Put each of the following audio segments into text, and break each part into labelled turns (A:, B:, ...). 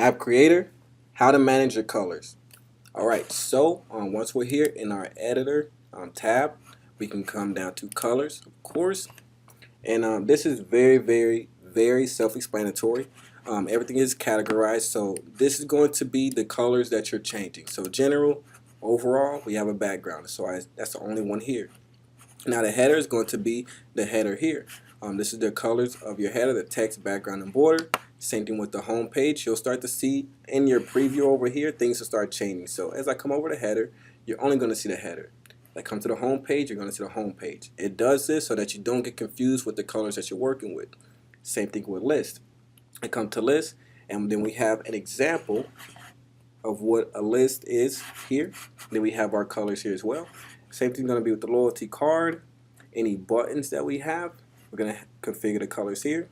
A: App Creator, how to manage your colors. Alright, so once we're here in our editor tab, we can come down to colors, of course, and this is very self-explanatory. Everything is categorized, so this is going to be the colors that you're changing. So general, overall, we have a background, so that's the only one here. Now the header is going to be the header here. This is the colors of your header, the text, background, and border. Same thing with the home page. You'll start to see in your preview over here, things will start changing. So as I come over the header, you're only going to see the header. If I come to the home page, you're going to see the home page. It does this so that you don't get confused with the colors that you're working with. Same thing with list. I come to list, and then we have an example of what a list is here. Then we have our colors here as well. Same thing going to be with the loyalty card. Any buttons that we have, we're going to configure the colors here.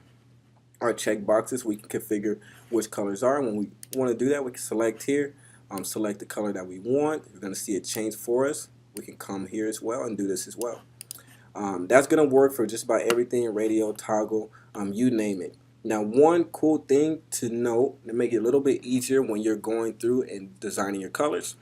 A: Our check boxes, we can configure which colors are. When we want to do that, we can select here, select the color that we want. We're going to see it change for us. We can come here as well and do this as well. That's going to work for just about everything, radio, toggle, you name it. Now, one cool thing to note to make it a little bit easier when you're going through and designing your colors.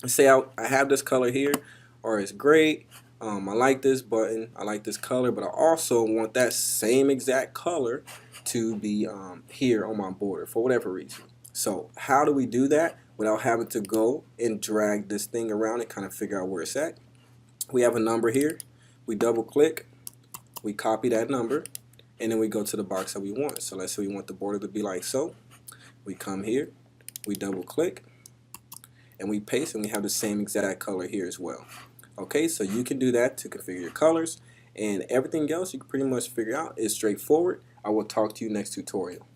A: Say I have this color here, or it's great. I like this button, I like this color, but I also want that same exact color to be here on my border for whatever reason. So how do we do that without having to go and drag this thing around and kind of figure out where it's at? We have a number here. We double click, we copy that number, and then we go to the box that we want. So let's say we want the border to be like so. We come here, we double click, and we paste, and we have the same exact color here as well. Okay, so you can do that to configure your colors, and everything else you can pretty much figure out is straightforward. I will talk to you next tutorial.